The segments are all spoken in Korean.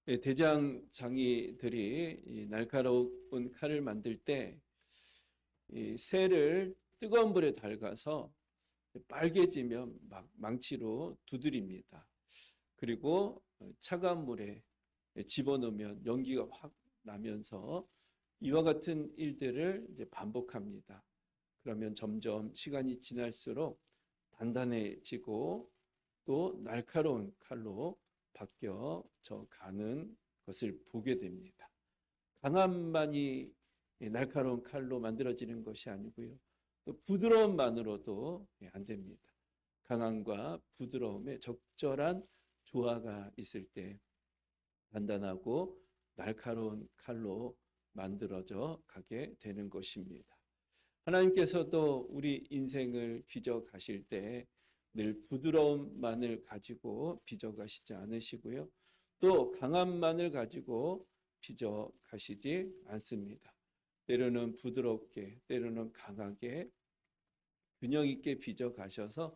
대장장이들이 이 날카로운 칼을 만들 때 이 쇠를 뜨거운 불에 달가서 빨개지면 망치로 두드립니다. 그리고 차가운 물에 집어넣으면 연기가 확 나면서 이와 같은 일들을 이제 반복합니다. 그러면 점점 시간이 지날수록 단단해지고 또 날카로운 칼로 바뀌어져 가는 것을 보게 됩니다. 강함만이 날카로운 칼로 만들어지는 것이 아니고요. 또 부드러움만으로도 안 됩니다. 강함과 부드러움의 적절한 조화가 있을 때 단단하고 날카로운 칼로 만들어져 가게 되는 것입니다. 하나님께서도 우리 인생을 빚어 가실 때 늘 부드러움만을 가지고 빚어 가시지 않으시고요. 또 강함만을 가지고 빚어 가시지 않습니다. 때로는 부드럽게, 때로는 강하게 균형 있게 빚어 가셔서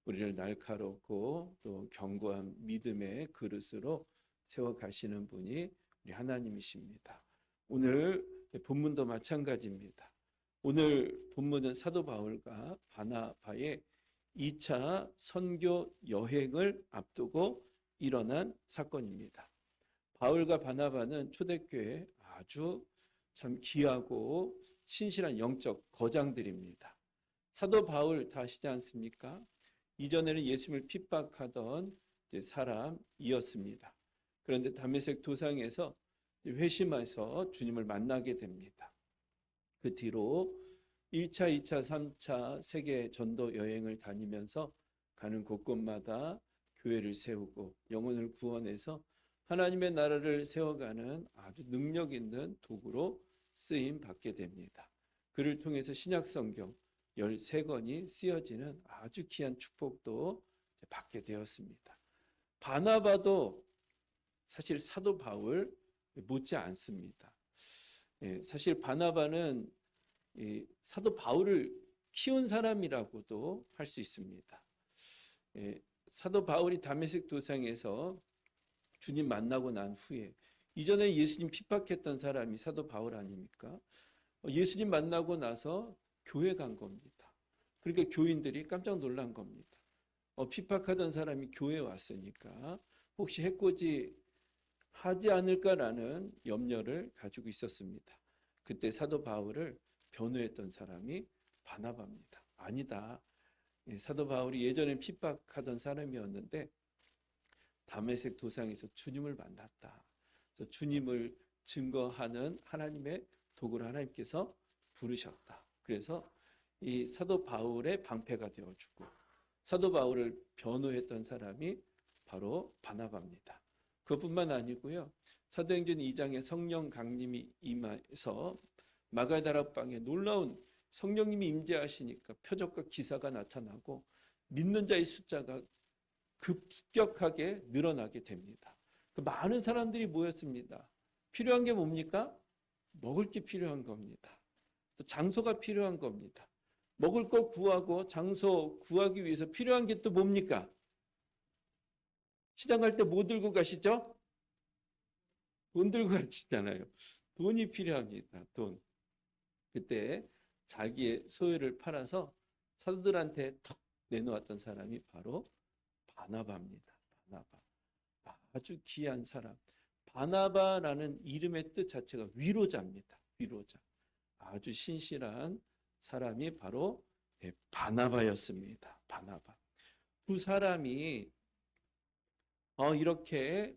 우리를 날카롭고 또 견고한 믿음의 그릇으로 세워 가시는 분이 우리 하나님이십니다. 오늘 본문도 마찬가지입니다. 오늘 본문은 사도 바울과 바나바의 2차 선교 여행을 앞두고 일어난 사건입니다. 바울과 바나바는 초대교회 아주 참 귀하고 신실한 영적 거장들입니다. 사도 바울 다 아시지 않습니까? 이전에는 예수님을 핍박하던 사람이었습니다. 그런데 다메섹 도상에서 회심해서 주님을 만나게 됩니다. 그 뒤로 1차, 2차, 3차 세계 전도 여행을 다니면서 가는 곳곳마다 교회를 세우고 영혼을 구원해서 하나님의 나라를 세워가는 아주 능력 있는 도구로 쓰임 받게 됩니다. 그를 통해서 신약 성경 13권이 쓰여지는 아주 귀한 축복도 받게 되었습니다. 바나바도 사실 사도 바울 못지 않습니다. 사실 바나바는 사도 바울을 키운 사람이라고도 할 수 있습니다. 사도 바울이 다메섹 도상에서 주님 만나고 난 후에 이전에 예수님 핍박했던 사람이 사도 바울 아닙니까? 예수님 만나고 나서 교회 간 겁니다. 그러니까 교인들이 깜짝 놀란 겁니다. 핍박하던 사람이 교회에 왔으니까 혹시 해코지 하지 않을까라는 염려를 가지고 있었습니다. 그때 사도 바울을 변호했던 사람이 바나바입니다. 아니다. 사도 바울이 예전에 핍박하던 사람이었는데 다메섹 도상에서 주님을 만났다. 그래서 주님을 증거하는 하나님의 도구를 하나님께서 부르셨다. 그래서 이 사도 바울의 방패가 되어주고 사도 바울을 변호했던 사람이 바로 바나바입니다. 그것뿐만 아니고요. 사도행전 2장에 성령 강림이 임해서 마가다락방에 놀라운 성령님이 임재하시니까 표적과 기사가 나타나고 믿는 자의 숫자가 급격하게 늘어나게 됩니다. 많은 사람들이 모였습니다. 필요한 게 뭡니까? 먹을 게 필요한 겁니다. 또 장소가 필요한 겁니다. 먹을 거 구하고 장소 구하기 위해서 필요한 게 또 뭡니까? 시장 갈 때 뭐 들고 가시죠? 돈 들고 가시잖아요. 돈이 필요합니다. 돈. 그때 자기의 소유를 팔아서 사도들한테 턱 내놓았던 사람이 바로 바나바입니다. 바나바. 아주 귀한 사람. 바나바라는 이름의 뜻 자체가 위로자입니다. 위로자. 아주 신실한 사람이 바로 바나바였습니다. 바나바. 두 사람이 이렇게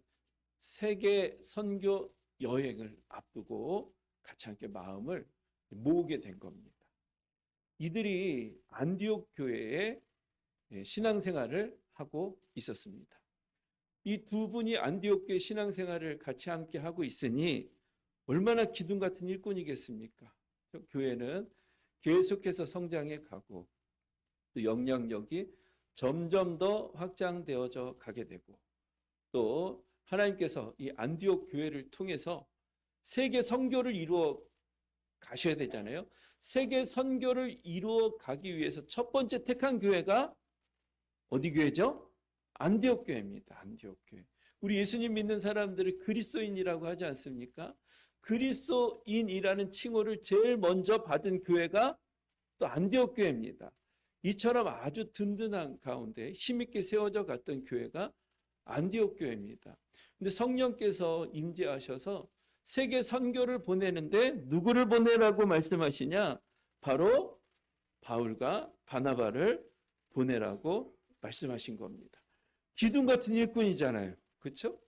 세계 선교 여행을 앞두고 같이 함께 마음을 모으게 된 겁니다. 이들이 안디옥 교회에 신앙생활을 하고 있었습니다. 이 두 분이 안디옥 교회 신앙생활을 같이 함께 하고 있으니 얼마나 기둥 같은 일꾼이겠습니까? 교회는 계속해서 성장해 가고 또 영향력이 점점 더 확장되어져 가게 되고 또 하나님께서 이 안디옥 교회를 통해서 세계 선교를 이루어 가셔야 되잖아요. 세계 선교를 이루어 가기 위해서 첫 번째 택한 교회가 어디 교회죠? 안디옥 교회입니다. 안디옥 교회. 우리 예수님 믿는 사람들을 그리스도인이라고 하지 않습니까? 그리스도인이라는 칭호를 제일 먼저 받은 교회가 또 안디옥 교회입니다. 이처럼 아주 든든한 가운데 힘있게 세워져 갔던 교회가 안디옥 교회입니다. 근데 성령께서 임재하셔서 세계 선교를 보내는데 누구를 보내라고 말씀하시냐? 바로 바울과 바나바를 보내라고 말씀하신 겁니다. 기둥 같은 일꾼이잖아요. 그렇죠?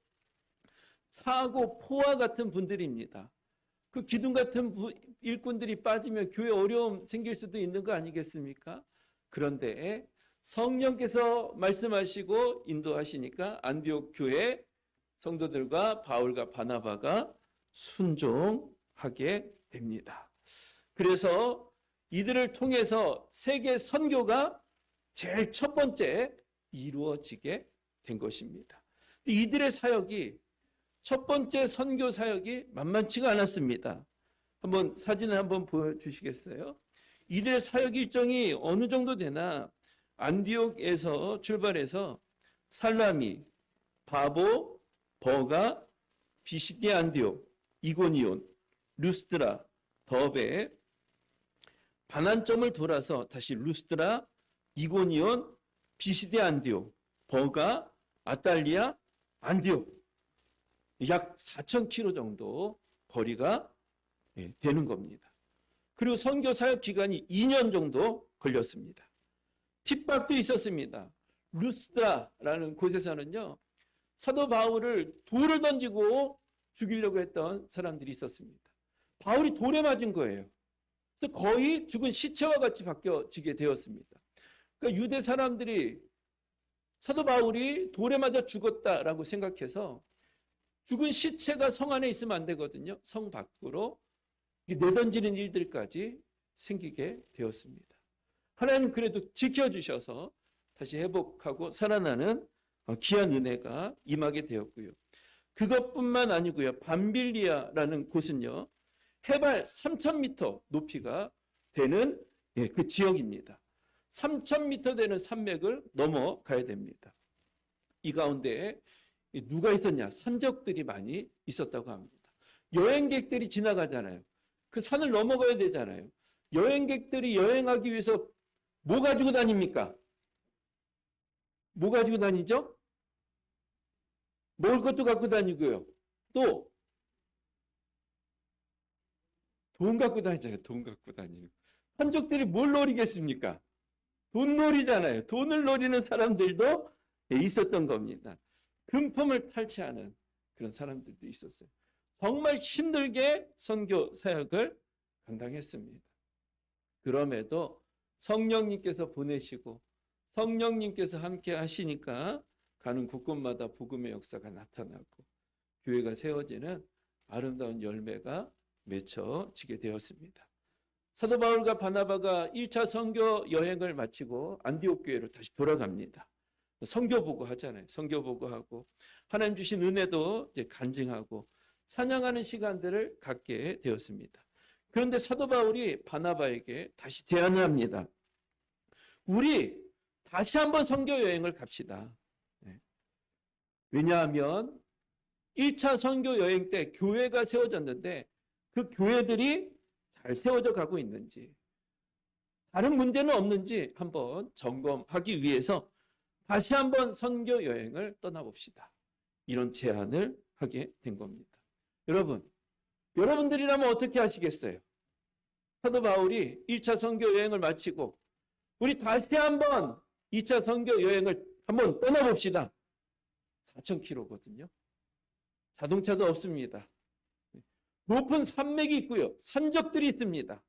차고 포와 같은 분들입니다. 그 기둥 같은 일꾼들이 빠지면 교회 어려움 생길 수도 있는 거 아니겠습니까? 그런데 성령께서 말씀하시고 인도하시니까 안디옥 교회 성도들과 바울과 바나바가 순종하게 됩니다. 그래서 이들을 통해서 세계 선교가 제일 첫 번째 이루어지게 된 것입니다. 이들의 사역이 첫 번째 선교 사역이 만만치가 않았습니다. 한번 사진을 한번 보여주시겠어요? 이들의 사역 일정이 어느 정도 되나 안디옥에서 출발해서 살라미, 바보, 버가, 비시디 안디옥, 이고니온, 루스드라, 더베, 반환점을 돌아서 다시 루스드라, 이고니온, 비시디 안디옥, 버가, 아탈리아, 안디옥 약 4,000km 정도 거리가 되는 겁니다. 그리고 선교 사역 기간이 2년 정도 걸렸습니다. 핍박도 있었습니다. 루스드라라는 곳에서는요, 사도 바울을 돌을 던지고 죽이려고 했던 사람들이 있었습니다. 바울이 돌에 맞은 거예요. 그래서 거의 죽은 시체와 같이 바뀌어지게 되었습니다. 그러니까 유대 사람들이 사도 바울이 돌에 맞아 죽었다라고 생각해서 죽은 시체가 성 안에 있으면 안 되거든요. 성 밖으로 내던지는 일들까지 생기게 되었습니다. 하나님 그래도 지켜주셔서 다시 회복하고 살아나는 귀한 은혜가 임하게 되었고요. 그것뿐만 아니고요. 밤빌리아라는 곳은요, 해발 3,000m 높이가 되는 그 지역입니다. 3,000m 되는 산맥을 넘어가야 됩니다. 이 가운데 누가 있었냐? 산적들이 많이 있었다고 합니다. 여행객들이 지나가잖아요. 그 산을 넘어가야 되잖아요. 여행객들이 여행하기 위해서 뭐 가지고 다닙니까? 뭐 가지고 다니죠? 먹을 것도 갖고 다니고요. 또 돈 갖고 다니잖아요. 돈 갖고 다니고. 산적들이 뭘 노리겠습니까? 돈 놀이잖아요. 돈을 노리는 사람들도 있었던 겁니다. 금품을 탈취하는 그런 사람들도 있었어요. 정말 힘들게 선교 사역을 감당했습니다. 그럼에도 성령님께서 보내시고 성령님께서 함께 하시니까 가는 곳곳마다 복음의 역사가 나타나고 교회가 세워지는 아름다운 열매가 맺혀지게 되었습니다. 사도 바울과 바나바가 1차 선교 여행을 마치고 안디옥 교회로 다시 돌아갑니다. 선교 보고하잖아요. 선교 보고하고 하나님 주신 은혜도 이제 간증하고 찬양하는 시간들을 갖게 되었습니다. 그런데 사도 바울이 바나바에게 다시 제안을 합니다. 우리 다시 한번 선교 여행을 갑시다. 왜냐하면 1차 선교 여행 때 교회가 세워졌는데 그 교회들이 잘 세워져 가고 있는지, 다른 문제는 없는지 한번 점검하기 위해서 다시 한번 선교 여행을 떠나봅시다. 이런 제안을 하게 된 겁니다. 여러분들이라면 어떻게 하시겠어요? 사도 바울이 1차 선교 여행을 마치고 우리 다시 한번 2차 선교 여행을 한번 떠나봅시다. 4,000km거든요. 자동차도 없습니다. 높은 산맥이 있고요. 산적들이 있습니다.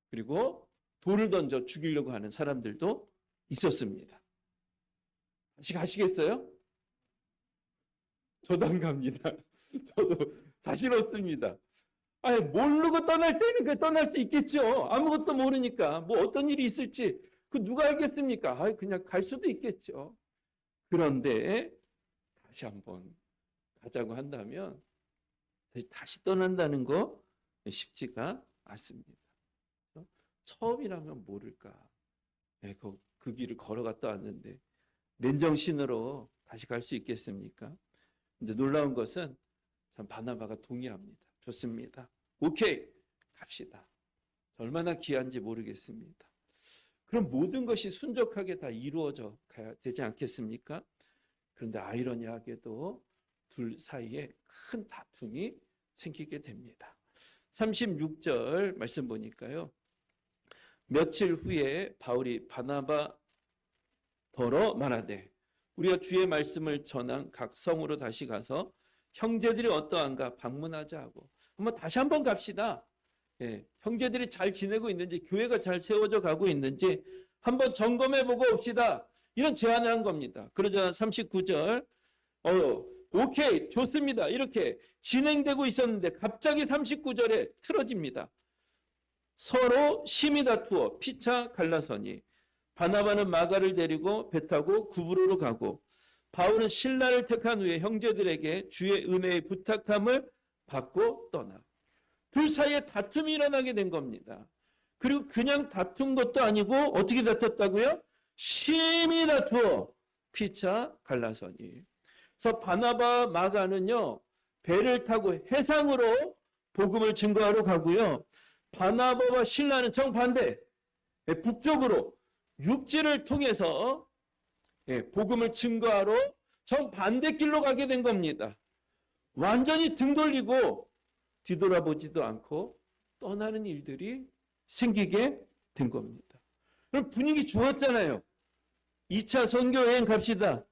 그리고 돌을 던져 죽이려고 하는 사람들도 있었습니다. 다시 가시겠어요? 저도 안 갑니다. 저도 자신 없습니다. 아니, 모르고 떠날 때는 떠날 수 있겠죠. 아무것도 모르니까. 뭐 어떤 일이 있을지 그 누가 알겠습니까? 아니, 그냥 갈 수도 있겠죠. 그런데 다시 한번 가자고 한다면 다시 떠난다는 거 쉽지가 않습니다. 처음이라면 모를까. 그 길을 걸어갔다 왔는데 맨정신으로 다시 갈 수 있겠습니까? 근데 놀라운 것은 참 바나바가 동의합니다. 좋습니다. 오케이, 갑시다. 얼마나 귀한지 모르겠습니다. 그럼 모든 것이 순적하게 다 이루어져 가야 되지 않겠습니까? 그런데 아이러니하게도 둘 사이에 큰 다툼이 생기게 됩니다. 36절 말씀 보니까요. 며칠 후에 바울이 바나바 더러 말하되 우리가 주의 말씀을 전한 각 성으로 다시 가서 형제들이 어떠한가 방문하자 하고 한번 다시 한번 갑시다. 예, 형제들이 잘 지내고 있는지 교회가 잘 세워져 가고 있는지 한번 점검해보고 옵시다. 이런 제안을 한 겁니다. 그러자 39절 오케이 좋습니다. 이렇게 진행되고 있었는데 갑자기 39절에 틀어집니다. 서로 심히 다투어 피차 갈라서니 바나바는 마가를 데리고 배 타고 구브로로 가고 바울은 신라를 택한 후에 형제들에게 주의 은혜의 부탁함을 받고 떠나. 둘 사이에 다툼이 일어나게 된 겁니다. 그리고 그냥 다툰 것도 아니고 어떻게 다퉜다고요? 심히 다투어 피차 갈라서니. 그래서 바나바 마가는요 배를 타고 해상으로 복음을 증거하러 가고요. 바나바와 신라는 정반대 북쪽으로 육지를 통해서 복음을 증거하러 정반대 길로 가게 된 겁니다. 완전히 등 돌리고 뒤돌아보지도 않고 떠나는 일들이 생기게 된 겁니다. 그럼 분위기 좋았잖아요. 2차 선교 여행 갑시다.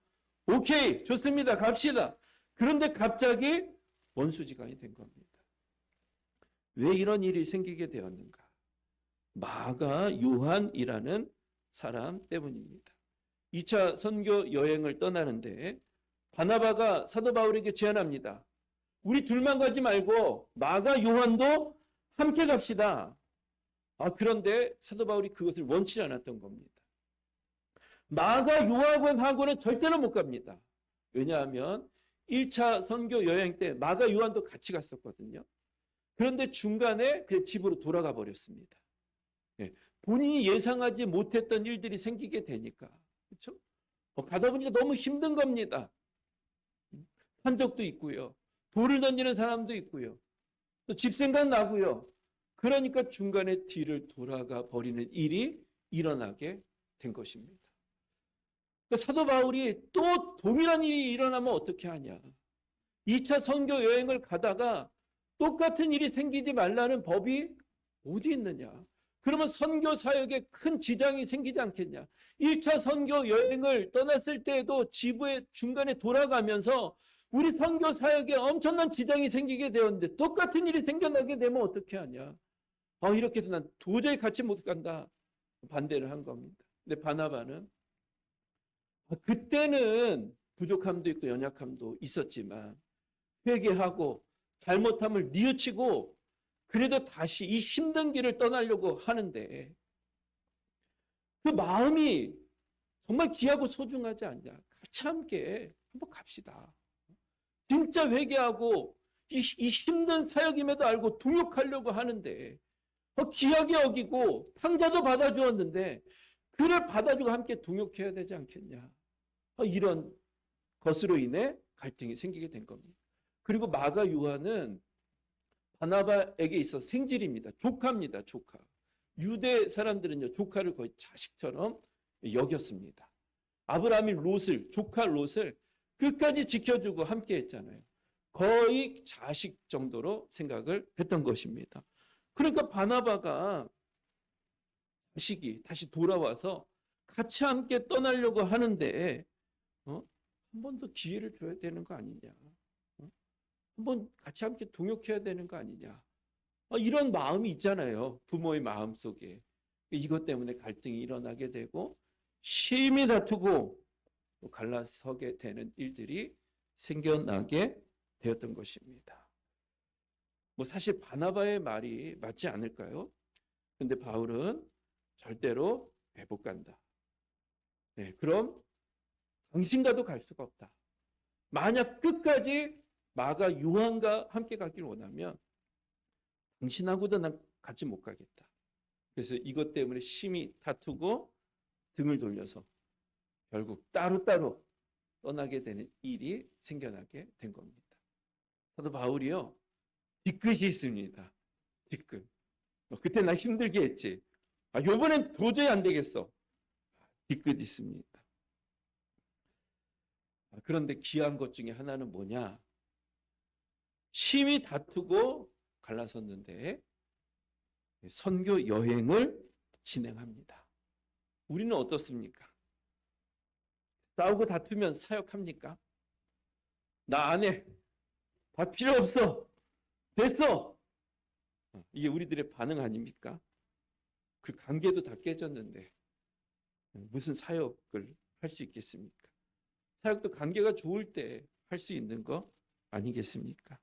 오케이, 좋습니다. 갑시다. 그런데 갑자기 원수지간이 된 겁니다. 왜 이런 일이 생기게 되었는가? 마가 요한이라는 사람 때문입니다. 2차 선교 여행을 떠나는데 바나바가 사도 바울에게 제안합니다. 우리 둘만 가지 말고 마가 요한도 함께 갑시다. 그런데 사도 바울이 그것을 원치 않았던 겁니다. 마가 요한하고는 절대로 못 갑니다. 왜냐하면 1차 선교 여행 때 마가 요한도 같이 갔었거든요. 그런데 중간에 그냥 집으로 돌아가 버렸습니다. 본인이 예상하지 못했던 일들이 생기게 되니까. 그렇죠? 가다 보니까 너무 힘든 겁니다. 산적도 있고요. 돌을 던지는 사람도 있고요. 또 집 생각 나고요. 그러니까 중간에 뒤를 돌아가 버리는 일이 일어나게 된 것입니다. 사도 바울이 또 동일한 일이 일어나면 어떻게 하냐. 2차 선교 여행을 가다가 똑같은 일이 생기지 말라는 법이 어디 있느냐. 그러면 선교 사역에 큰 지장이 생기지 않겠냐. 1차 선교 여행을 떠났을 때에도 지부의 중간에 돌아가면서 우리 선교 사역에 엄청난 지장이 생기게 되었는데 똑같은 일이 생겨나게 되면 어떻게 하냐. 이렇게 해서 난 도저히 같이 못 간다. 반대를 한 겁니다. 근데 바나바는 그때는 부족함도 있고 연약함도 있었지만 회개하고 잘못함을 뉘우치고 그래도 다시 이 힘든 길을 떠나려고 하는데 그 마음이 정말 귀하고 소중하지 않냐. 같이 함께 한번 갑시다. 진짜 회개하고 이 힘든 사역임에도 알고 동역하려고 하는데 귀하게 여기고 탕자도 받아주었는데 그를 받아주고 함께 동역해야 되지 않겠냐. 이런 것으로 인해 갈등이 생기게 된 겁니다. 그리고 마가 요한은 바나바에게 있어 생질입니다. 조카입니다. 조카. 유대 사람들은요 조카를 거의 자식처럼 여겼습니다. 아브라함이 조카 롯을 끝까지 지켜주고 함께 했잖아요. 거의 자식 정도로 생각을 했던 것입니다. 그러니까 바나바가 자식이 다시 돌아와서 같이 함께 떠나려고 하는데 한 번 더 기회를 줘야 되는 거 아니냐. 한번 같이 함께 동역해야 되는 거 아니냐. 이런 마음이 있잖아요. 부모의 마음 속에. 이것 때문에 갈등이 일어나게 되고 심히 다투고 또 갈라서게 되는 일들이 생겨나게 되었던 것입니다. 사실 바나바의 말이 맞지 않을까요? 그런데 바울은 절대로 못 간다. 그럼 당신과도 갈 수가 없다. 만약 끝까지 마가 요한과 함께 가길 원하면 당신하고도 난 같이 못 가겠다. 그래서 이것 때문에 심히 다투고 등을 돌려서 결국 따로따로 떠나게 되는 일이 생겨나게 된 겁니다. 사도 바울이요, 뒤끝이 있습니다. 뒤끝. 그때 나 힘들게 했지. 요번엔 도저히 안 되겠어. 뒤끝 있습니다. 그런데 귀한 것 중에 하나는 뭐냐? 심히 다투고 갈라섰는데 선교 여행을 진행합니다. 우리는 어떻습니까? 싸우고 다투면 사역합니까? 나 안 해. 다 필요 없어. 됐어. 이게 우리들의 반응 아닙니까? 그 관계도 다 깨졌는데 무슨 사역을 할 수 있겠습니까? 사역도 관계가 좋을 때 할 수 있는 거 아니겠습니까?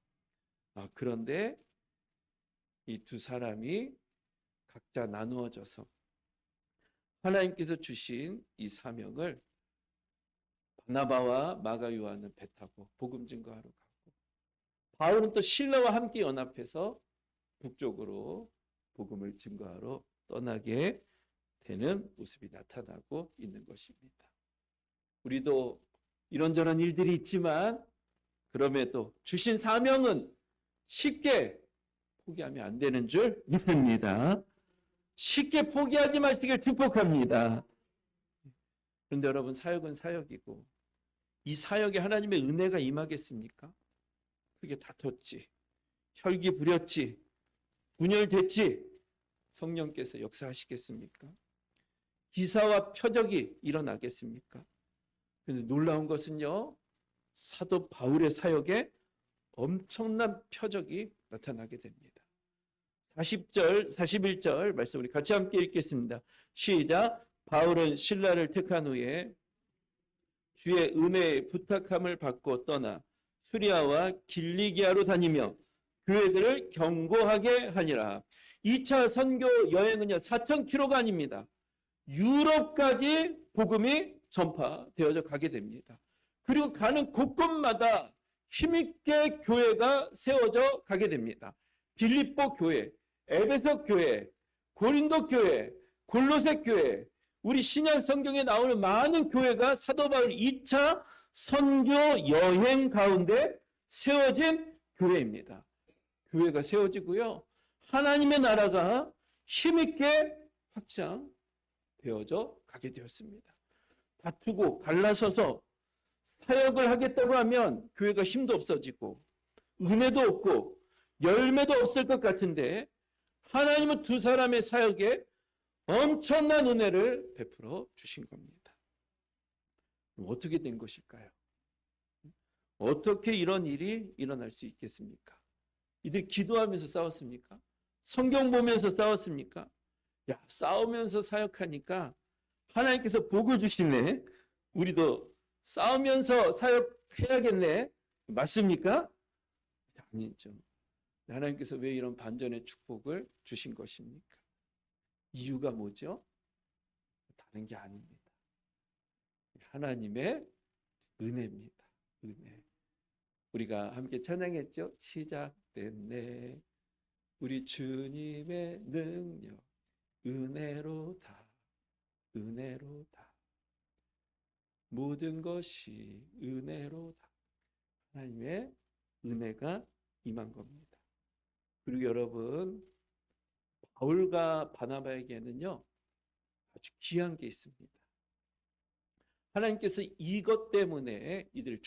그런데 이 두 사람이 각자 나누어져서 하나님께서 주신 이 사명을 바나바와 마가 요한은 배 타고 복음 증거하러 가고, 바울은 또 실라와 함께 연합해서 북쪽으로 복음을 증거하러 떠나게 되는 모습이 나타나고 있는 것입니다. 우리도 이런저런 일들이 있지만 그럼에도 주신 사명은 쉽게 포기하면 안 되는 줄 믿습니다. 쉽게 포기하지 마시길 축복합니다. 그런데 여러분, 사역은 사역이고 이 사역에 하나님의 은혜가 임하겠습니까? 그게 다퉜지, 혈기 부렸지, 분열됐지, 성령께서 역사하시겠습니까? 기사와 표적이 일어나겠습니까? 그런데 놀라운 것은요, 사도 바울의 사역에 엄청난 표적이 나타나게 됩니다. 40절, 41절 말씀 우리 같이 함께 읽겠습니다. 시작. 바울은 신라를 택한 후에 주의 은혜의 부탁함을 받고 떠나 수리아와 길리기아로 다니며 교회들을 경고하게 하니라. 2차 선교 여행은요 4,000km가 아닙니다. 유럽까지 복음이 전파되어져 가게 됩니다. 그리고 가는 곳곳마다 힘있게 교회가 세워져 가게 됩니다. 빌립보 교회, 에베소 교회, 고린도 교회, 골로새 교회, 우리 신약 성경에 나오는 많은 교회가 사도 바울 2차 선교 여행 가운데 세워진 교회입니다. 교회가 세워지고요, 하나님의 나라가 힘있게 확장되어져 가게 되었습니다. 다투고 갈라서서 사역을 하겠다고 하면 교회가 힘도 없어지고 은혜도 없고 열매도 없을 것 같은데, 하나님은 두 사람의 사역에 엄청난 은혜를 베풀어 주신 겁니다. 어떻게 된 것일까요? 어떻게 이런 일이 일어날 수 있겠습니까? 이들 기도하면서 싸웠습니까? 성경 보면서 싸웠습니까? 싸우면서 사역하니까 하나님께서 복을 주시네. 우리도 싸우면서 사역해야겠네. 맞습니까? 아니죠. 하나님께서 왜 이런 반전의 축복을 주신 것입니까? 이유가 뭐죠? 다른 게 아닙니다. 하나님의 은혜입니다. 은혜. 우리가 함께 찬양했죠? 시작됐네. 우리 주님의 능력, 은혜로다. 은혜로다. 모든 것이 은혜로다. 하나님의 은혜가 임한 겁니다. 그리고 여러분, 바울과 바나바에게는요 아주 귀한 게 있습니다. 하나님께서 이것 때문에 이들을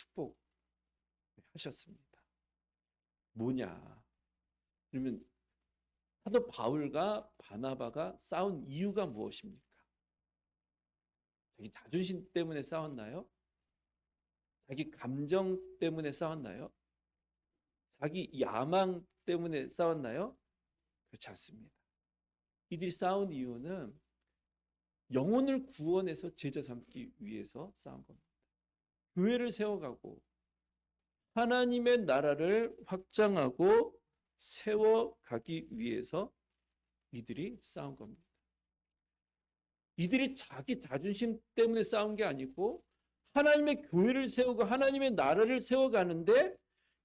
축복하셨습니다. 뭐냐? 그러면 사도 바울과 바나바가 싸운 이유가 무엇입니까? 자기 자존심 때문에 싸웠나요? 자기 감정 때문에 싸웠나요? 자기 야망 때문에 싸웠나요? 그렇지 않습니다. 이들이 싸운 이유는 영혼을 구원해서 제자 삼기 위해서 싸운 겁니다. 교회를 세워가고 하나님의 나라를 확장하고 세워가기 위해서 이들이 싸운 겁니다. 이들이 자기 자존심 때문에 싸운 게 아니고 하나님의 교회를 세우고 하나님의 나라를 세워가는데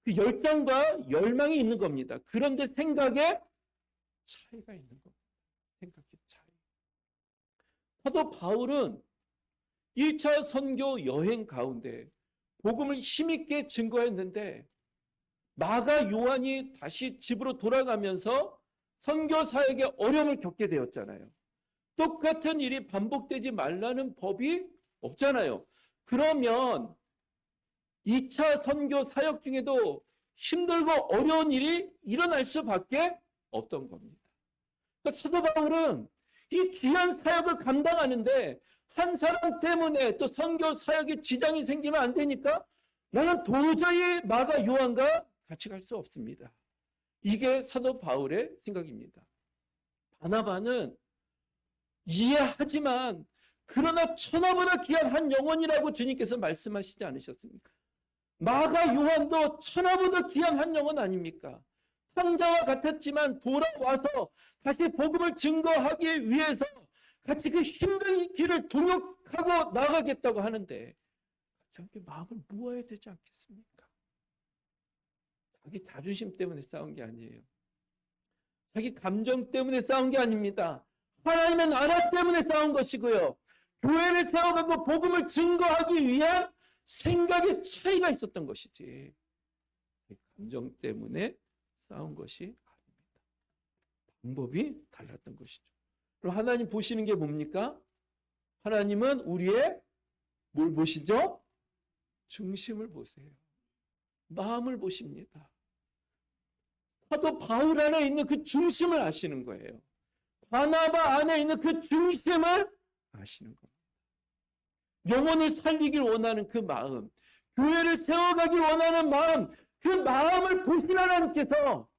그 열정과 열망이 있는 겁니다. 그런데 생각에 차이가 있는 겁니다. 생각의 차이. 사도 바울은 1차 선교 여행 가운데 복음을 힘있게 증거했는데 마가 요한이 다시 집으로 돌아가면서 선교 사역에 어려움을 겪게 되었잖아요. 똑같은 일이 반복되지 말라는 법이 없잖아요. 그러면 2차 선교 사역 중에도 힘들고 어려운 일이 일어날 수밖에 없던 겁니다. 그러니까 사도 바울은 이 귀한 사역을 감당하는데 한 사람 때문에 또 선교 사역에 지장이 생기면 안 되니까 나는 도저히 마가 요한과 같이 갈 수 없습니다. 이게 사도 바울의 생각입니다. 바나바는 이해하지만 그러나 천하보다 귀한 한 영혼이라고 주님께서 말씀하시지 않으셨습니까? 마가 요한도 천하보다 귀한 한 영혼 아닙니까? 탕자와 같았지만 돌아와서 다시 복음을 증거하기 위해서 같이 그 힘든 길을 동역하고 나가겠다고 하는데 같이 함께 마음을 모아야 되지 않겠습니까? 자기 자존심 때문에 싸운 게 아니에요. 자기 감정 때문에 싸운 게 아닙니다. 하나님의 나라 때문에 싸운 것이고요. 교회를 세워가고 복음을 증거하기 위한 생각의 차이가 있었던 것이지 감정 때문에 싸운 것이 아닙니다. 방법이 달랐던 것이죠. 그럼 하나님 보시는 게 뭡니까? 하나님은 우리의 뭘 보시죠? 중심을 보세요. 마음을 보십니다. 사도 바울 안에 있는 그 중심을 아시는 거예요. 바나바 안에 있는 그 중심을 아시는 겁니다. 영혼을 살리길 원하는 그 마음, 교회를 세워가길 원하는 마음, 그 마음을 보신 하나님께서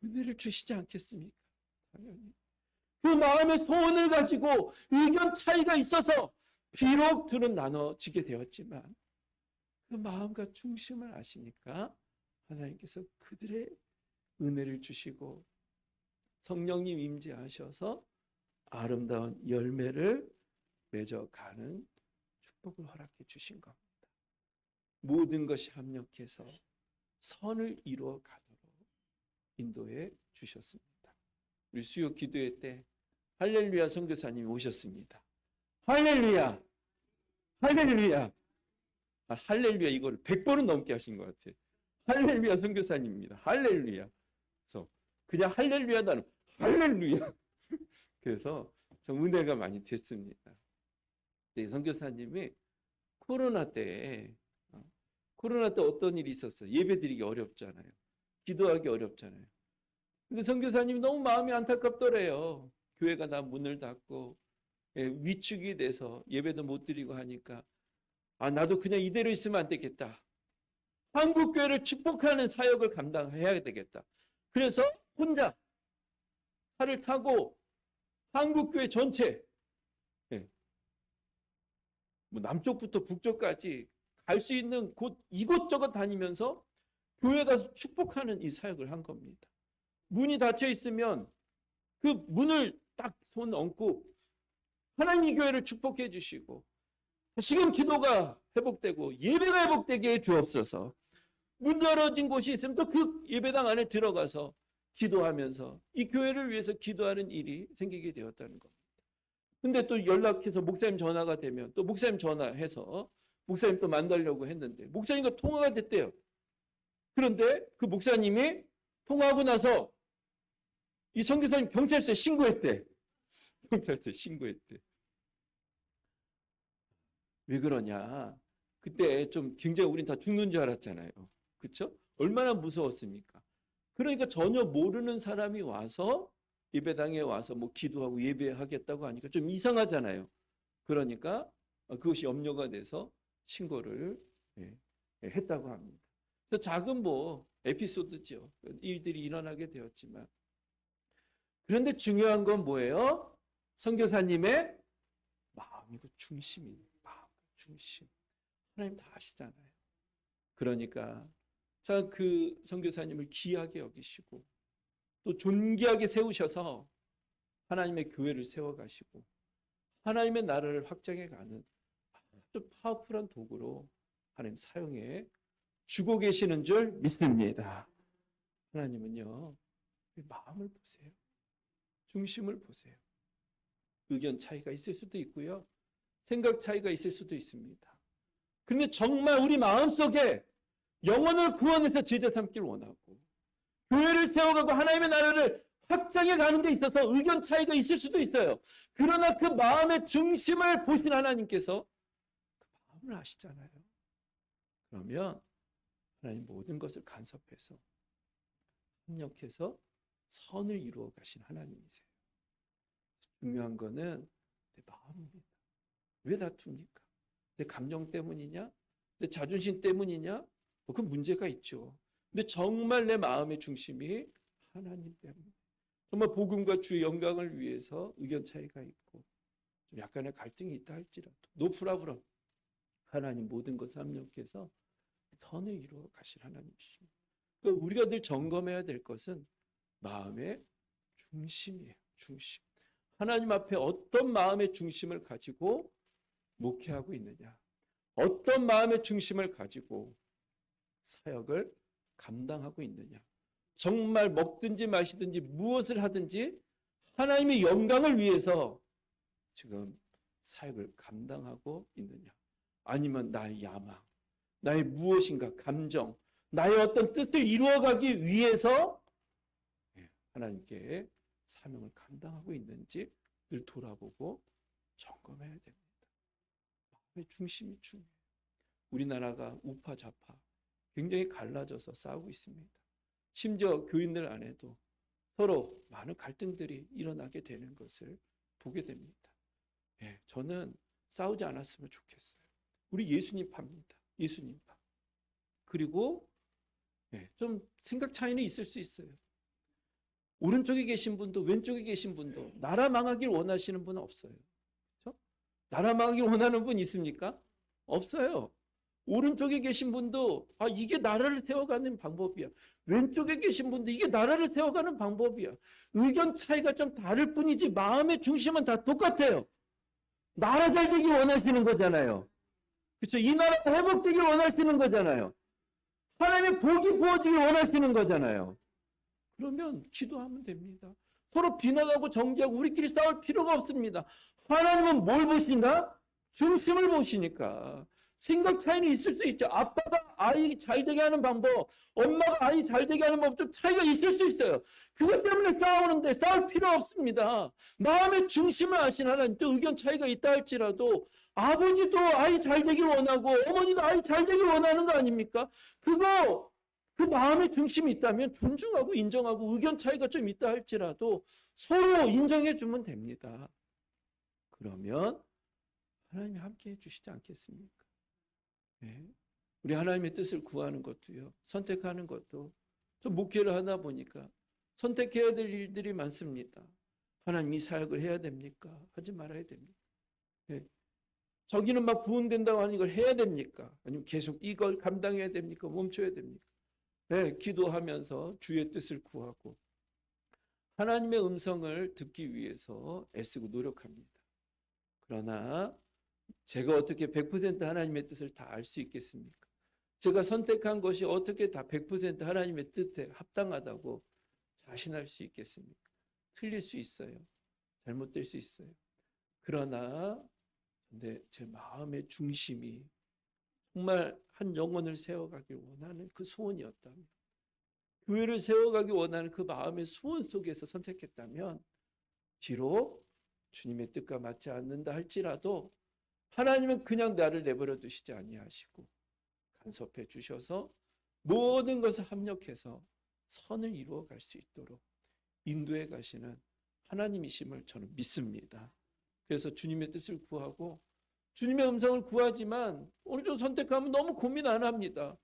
은혜를 주시지 않겠습니까? 당연히. 그 마음의 소원을 가지고 의견 차이가 있어서 비록 둘은 나눠지게 되었지만 그 마음과 중심을 아시니까 하나님께서 그들의 은혜를 주시고 성령님 임재하셔서 아름다운 열매를 맺어가는 축복을 허락해 주신 겁니다. 모든 것이 합력해서 선을 이루어 가도록 인도해 주셨습니다. 우리 수요 기도회 때 할렐루야 선교사님이 오셨습니다. 할렐루야, 할렐루야. 할렐루야 이거를 100번은 넘게 하신 것 같아요. 할렐루야 선교사님입니다. 할렐루야. 그래서 그냥 할렐루야도 아니고 할렐루야. 그래서 좀 은혜가 많이 됐습니다. 네, 선교사님이 코로나 때 어떤 일이 있었어요? 예배드리기 어렵잖아요. 기도하기 어렵잖아요. 근데 선교사님이 너무 마음이 안타깝더래요. 교회가 다 문을 닫고 위축이 돼서 예배도 못 드리고 하니까 나도 그냥 이대로 있으면 안 되겠다. 한국 교회를 축복하는 사역을 감당해야 되겠다. 그래서 혼자 차를 타고 한국 교회 전체 뭐 남쪽부터 북쪽까지 갈 수 있는 곳 이곳저곳 다니면서 교회 가서 축복하는 이 사역을 한 겁니다. 문이 닫혀 있으면 그 문을 딱 손 얹고 하나님 이 교회를 축복해 주시고 지금 기도가 회복되고 예배가 회복되게 해 주옵소서. 문 열어진 곳이 있으면 또 그 예배당 안에 들어가서 기도하면서 이 교회를 위해서 기도하는 일이 생기게 되었다는 겁니다. 근데 또 연락해서 목사님 전화가 되면 또 목사님 전화해서 목사님 또 만나려고 했는데 목사님과 통화가 됐대요. 그런데 그 목사님이 통화하고 나서 이 선교사님 경찰서에 신고했대. 경찰서에 신고했대. 왜 그러냐? 그때 좀 굉장히 우린 다 죽는 줄 알았잖아요. 그렇죠? 얼마나 무서웠습니까? 그러니까 전혀 모르는 사람이 와서 예배당에 와서 뭐 기도하고 예배하겠다고 하니까 좀 이상하잖아요. 그러니까 그것이 염려가 돼서 신고를 했다고 합니다. 그래서 작은 뭐 에피소드죠. 일들이 일어나게 되었지만 그런데 중요한 건 뭐예요? 선교사님의 마음이고 중심이에요. 마음, 중심. 하나님 다 아시잖아요. 그러니까 자, 그 선교사님을 귀하게 여기시고 또 존귀하게 세우셔서 하나님의 교회를 세워가시고 하나님의 나라를 확장해가는 아주 파워풀한 도구로 하나님 사용해 주고 계시는 줄 믿습니다. 하나님은요, 마음을 보세요. 중심을 보세요. 의견 차이가 있을 수도 있고요. 생각 차이가 있을 수도 있습니다. 근데 정말 우리 마음속에 영혼을 구원해서 제자 삼기를 원하고 교회를 세워가고 하나님의 나라를 확장해 가는 데 있어서 의견 차이가 있을 수도 있어요. 그러나 그 마음의 중심을 보신 하나님께서 그 마음을 아시잖아요. 그러면 하나님 모든 것을 간섭해서 협력해서 선을 이루어 가신 하나님이세요. 중요한 거는 내 마음입니다. 왜 다툽니까? 내 감정 때문이냐? 내 자존심 때문이냐? 그 문제가 있죠. 근데 정말 내 마음의 중심이 하나님 때문에 정말 복음과 주의 영광을 위해서 의견 차이가 있고 좀 약간의 갈등이 있다 할지라도 노프라브럼 하나님 모든 것을 합력해서 선을 이루어 가실 하나님이십니다. 그러니까 우리가 늘 점검해야 될 것은 마음의 중심이에요. 중심. 하나님 앞에 어떤 마음의 중심을 가지고 목회하고 있느냐, 어떤 마음의 중심을 가지고 사역을 감당하고 있느냐, 정말 먹든지 마시든지 무엇을 하든지 하나님의 영광을 위해서 지금 사역을 감당하고 있느냐, 아니면 나의 야망, 나의 무엇인가 감정, 나의 어떤 뜻을 이루어가기 위해서 하나님께 사명을 감당하고 있는지 늘 돌아보고 점검해야 됩니다. 마음의 중심이 중요해요. 우리나라가 우파 좌파 굉장히 갈라져서 싸우고 있습니다. 심지어 교인들 안에도 서로 많은 갈등들이 일어나게 되는 것을 보게 됩니다. 저는 싸우지 않았으면 좋겠어요. 우리 예수님파입니다. 예수님파. 그리고 좀 생각 차이는 있을 수 있어요. 오른쪽에 계신 분도 왼쪽에 계신 분도 나라 망하길 원하시는 분은 없어요. 그렇죠? 나라 망하길 원하는 분 있습니까? 없어요. 오른쪽에 계신 분도 이게 나라를 세워가는 방법이야. 왼쪽에 계신 분도 이게 나라를 세워가는 방법이야. 의견 차이가 좀 다를 뿐이지 마음의 중심은 다 똑같아요. 나라 잘 되기 원하시는 거잖아요. 그렇죠? 이 나라 회복되길 원하시는 거잖아요. 하나님의 복이 부어지길 원하시는 거잖아요. 그러면 기도하면 됩니다. 서로 비난하고 정죄하고 우리끼리 싸울 필요가 없습니다. 하나님은 뭘 보신다? 중심을 보시니까. 생각 차이는 있을 수 있죠. 아빠가 아이 잘 되게 하는 방법, 엄마가 아이 잘 되게 하는 방법 좀 차이가 있을 수 있어요. 그것 때문에 싸우는데 싸울 필요 없습니다. 마음의 중심을 아신 하나님, 또 의견 차이가 있다 할지라도 아버지도 아이 잘 되길 원하고 어머니도 아이 잘 되길 원하는 거 아닙니까? 그 마음의 중심이 있다면 존중하고 인정하고 의견 차이가 좀 있다 할지라도 서로 인정해 주면 됩니다. 그러면 하나님이 함께 해 주시지 않겠습니까? 우리 하나님의 뜻을 구하는 것도요. 선택하는 것도 좀 목회를 하다 보니까 선택해야 될 일들이 많습니다. 하나님 이 사역을 해야 됩니까? 하지 말아야 됩니까? 저기는 막 부흥된다고 하는 이걸 해야 됩니까? 아니면 계속 이걸 감당해야 됩니까? 멈춰야 됩니까? 기도하면서 주의 뜻을 구하고 하나님의 음성을 듣기 위해서 애쓰고 노력합니다. 그러나 제가 어떻게 100% 하나님의 뜻을 다 알 수 있겠습니까? 제가 선택한 것이 어떻게 다 100% 하나님의 뜻에 합당하다고 자신할 수 있겠습니까? 틀릴 수 있어요. 잘못될 수 있어요. 그러나 제 마음의 중심이 정말 한 영혼을 세워가길 원하는 그 소원이었다면, 교회를 세워가기 원하는 그 마음의 소원 속에서 선택했다면 비록 주님의 뜻과 맞지 않는다 할지라도 하나님은 그냥 나를 내버려 두시지 아니하시고 간섭해 주셔서 모든 것을 합력해서 선을 이루어 갈 수 있도록 인도해 가시는 하나님이심을 저는 믿습니다. 그래서 주님의 뜻을 구하고 주님의 음성을 구하지만 어느 정도 선택하면 너무 고민 안 합니다.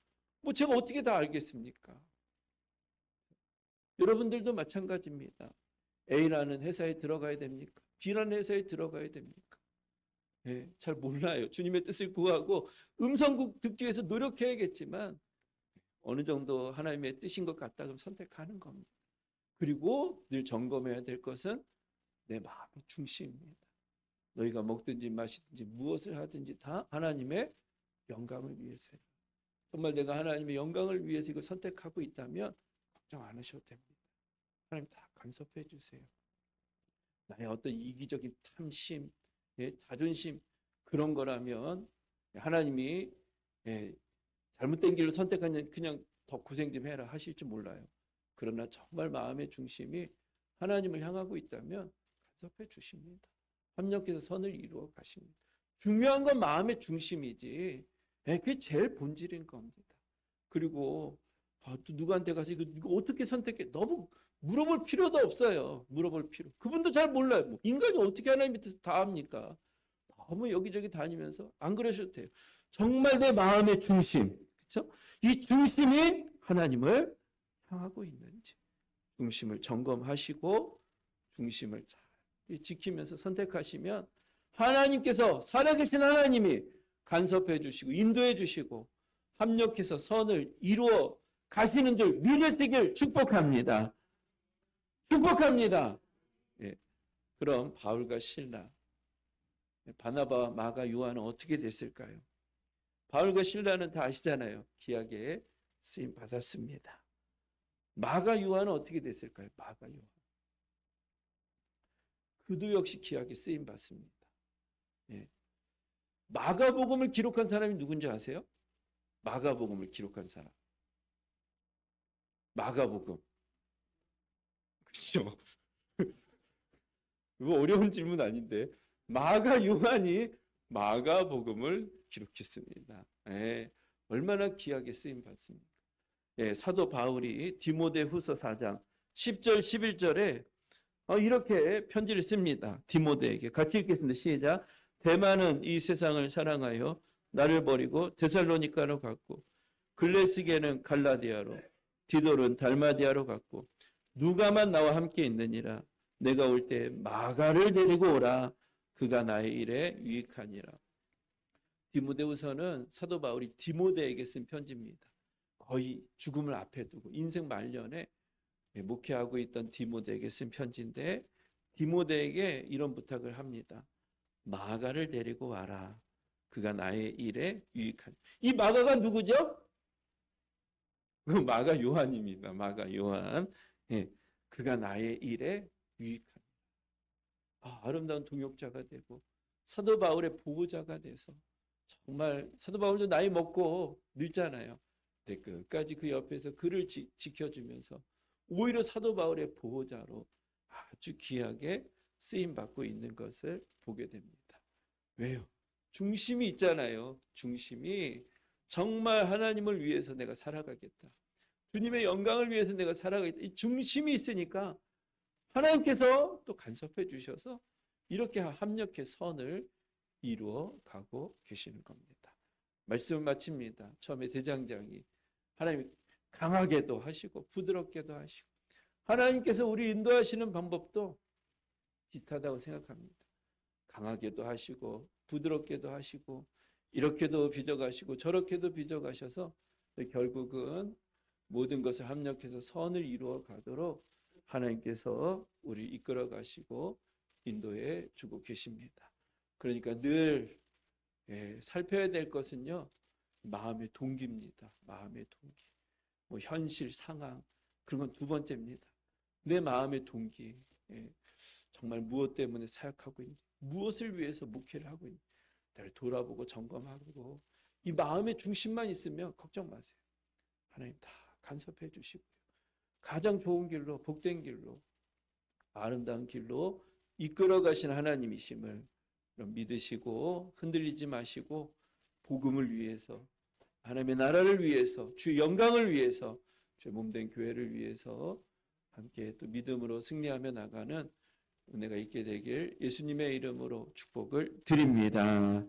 제가 어떻게 다 알겠습니까? 여러분들도 마찬가지입니다. A라는 회사에 들어가야 됩니까? B라는 회사에 들어가야 됩니까? 잘 몰라요. 주님의 뜻을 구하고 음성 듣기 위해서 노력해야겠지만 어느 정도 하나님의 뜻인 것 같다 그럼 선택하는 겁니다. 그리고 늘 점검해야 될 것은 내 마음의 중심입니다. 너희가 먹든지 마시든지 무엇을 하든지 다 하나님의 영광을 위해서. 정말 내가 하나님의 영광을 위해서 이걸 선택하고 있다면 걱정 안 하셔도 됩니다. 하나님 다 간섭해 주세요. 나의 어떤 이기적인 탐심, 자존심 그런 거라면 하나님이 예, 잘못된 길로 선택하면 그냥 더 고생 좀 해라 하실지 몰라요. 그러나 정말 마음의 중심이 하나님을 향하고 있다면 간섭해 주십니다. 합력해서 선을 이루어 가십니다. 중요한 건 마음의 중심이지. 예, 그게 제일 본질인 겁니다. 그리고 또 누구한테 가서 이거 어떻게 선택해? 너무 물어볼 필요도 없어요. 물어볼 필요. 그분도 잘 몰라요. 뭐 인간이 어떻게 하나님 밑에서 다 합니까? 너무 여기저기 다니면서 안 그러셔도 돼요. 정말 내 마음의 중심, 그렇죠? 이 중심이 하나님을 향하고 있는지 중심을 점검하시고 중심을 잘 지키면서 선택하시면 하나님께서 살아계신 하나님이 간섭해 주시고 인도해 주시고 합력해서 선을 이루어 가시는 줄 믿으시길 축복합니다. 축복합니다. 예. 그럼 바울과 실라, 바나바와 마가 요한은 어떻게 됐을까요? 바울과 실라는 다 아시잖아요. 기약에 쓰임 받았습니다. 마가 요한은 어떻게 됐을까요? 마가 요한. 그도 역시 기약에 쓰임 받습니다. 예. 마가복음을 기록한 사람이 누군지 아세요? 마가복음을 기록한 사람. 마가복음. 그렇죠. 이거 어려운 질문 아닌데. 마가 요한이 마가복음을 기록했습니다. 예. 얼마나 귀하게 쓰임 받습니까? 예, 사도 바울이 디모데후서 4장 10절 11절에 이렇게 편지를 씁니다. 디모데에게 같이 읽겠습니다. 시작. 데마는 이 세상을 사랑하여 나를 버리고 데살로니가로 갔고 글레스게는 갈라디아로 디도는 달마디아로 갔고 누가만 나와 함께 있느니라. 내가 올 때 마가를 데리고 오라. 그가 나의 일에 유익하니라. 디모데후서는 사도 바울이 디모데에게 쓴 편지입니다. 거의 죽음을 앞에 두고 인생 말년에 목회하고 있던 디모데에게 쓴 편지인데 디모데에게 이런 부탁을 합니다. 마가를 데리고 와라. 그가 나의 일에 유익한. 이 마가가 누구죠? 마가 요한입니다. 마가 요한. 예, 그가 나의 일에 유익한. 아름다운 동역자가 되고 사도 바울의 보호자가 돼서 정말 사도 바울도 나이 먹고 늙잖아요. 근데 끝까지 그 옆에서 그를 지켜주면서 오히려 사도 바울의 보호자로 아주 귀하게 쓰임받고 있는 것을 보게 됩니다. 왜요? 중심이 있잖아요. 중심이 정말 하나님을 위해서 내가 살아가겠다. 주님의 영광을 위해서 내가 살아가겠다. 이 중심이 있으니까 하나님께서 또 간섭해 주셔서 이렇게 합력해 선을 이루어 가고 계시는 겁니다. 말씀을 마칩니다. 처음에 대장장이 하나님 강하게도 하시고 부드럽게도 하시고 하나님께서 우리 인도하시는 방법도 비슷하다고 생각합니다. 강하게도 하시고 부드럽게도 하시고 이렇게도 빚어가시고 저렇게도 빚어가셔서 결국은 모든 것을 합력해서 선을 이루어 가도록 하나님께서 우리를 이끌어 가시고 인도해 주고 계십니다. 그러니까 늘 살펴야 될 것은요. 마음의 동기입니다. 마음의 동기. 현실, 상황 그런 건 두 번째입니다. 내 마음의 동기. 정말 무엇 때문에 사역하고 있는지 무엇을 위해서 목회를 하고 있는지 나를 돌아보고 점검하고 이 마음의 중심만 있으면 걱정 마세요. 하나님 다 간섭해 주시고요. 가장 좋은 길로 복된 길로 아름다운 길로 이끌어 가신 하나님이심을 믿으시고 흔들리지 마시고 복음을 위해서 하나님의 나라를 위해서 주의 영광을 위해서 주의 몸된 교회를 위해서 함께 또 믿음으로 승리하며 나가는 은혜가 있게 되길 예수님의 이름으로 축복을 드립니다.